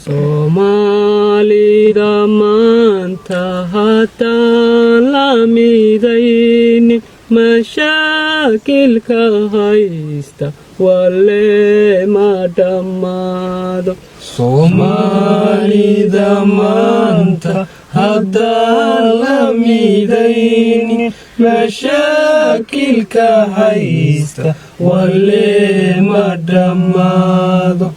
Soomaalida maanta haddaan la midaynin mashaakilka haysta walle ma dhammaado. Soomaalida maanta haddaan la midaynin mashaakilka haysta walle ma dhammaado.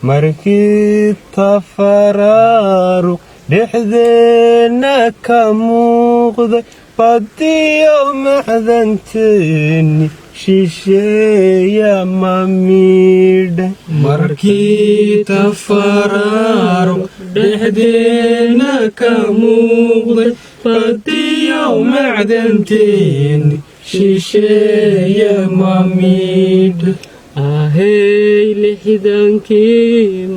Markii tafaraaruq dhexdeenna ka muuqday badiyo macdanteeni shisheeya ma miidhay. Markii tafaraaruq dhexdeenna ka muuqday badiyo macdanteeni shisheeya ma miidhay. Ahey lixdankii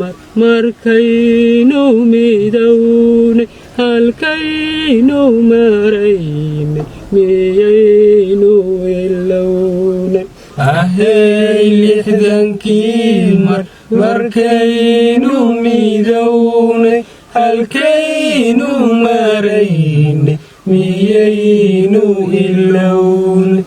markaynu midownay halkaynu maraynay miyaynu ilownay. Ahey lixdankii markaynu midownay halkaynu maraynay miyaynu ilownay.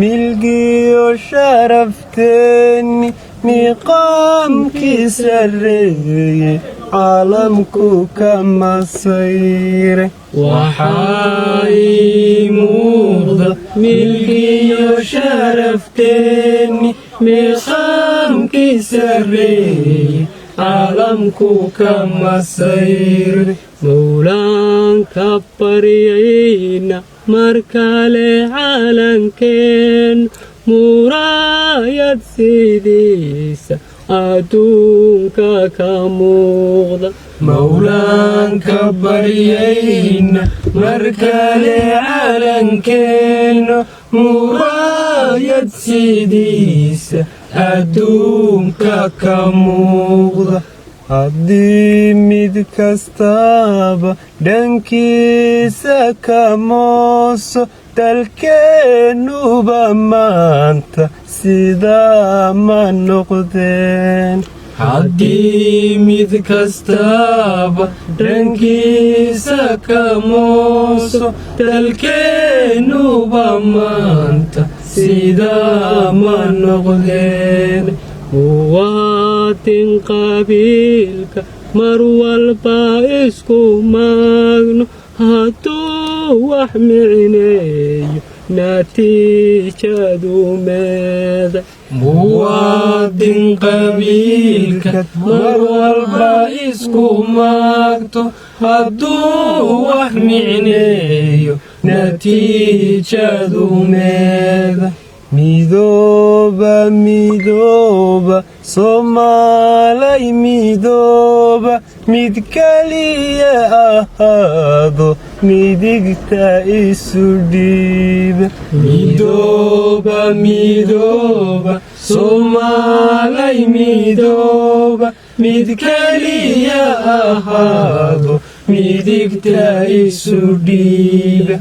milgiyo sharafteeni miqaamkii sarreeye caalamku ka masayre. Waxaa ii muuqda milgiyo sharafteeni miqaamkii sarreeye caalamku ka masayre. Mawlaan ka baryayna mar kale calankeen muraayad sidiisa adduunka ka muuqda. Mawlaan ka baryayna mar kale calankeen muraayad sidiisa adduunka ka muuqda. haddii mid kastaba dhankiisa ka mooso dalkeennuba maanta sidaa ma noqdeen. haddii mid kastaba dhankiisa ka mooso dalkeennuba maanta sidaa ma noqdeen. muwaadin qabiilka mar walba isku maagno hadduu wax micneeyo natiijadu meeda. muwaadin qabiilka mar walba isku maagto hadduu wax micneeyo natiijadu meeda. midooba midooba soomaalay midooba mid kaliya ahaado midigta isu dhiiba. midooba midooba soomaalay midooba mid kaliya ahaado midigta isu dhiiba.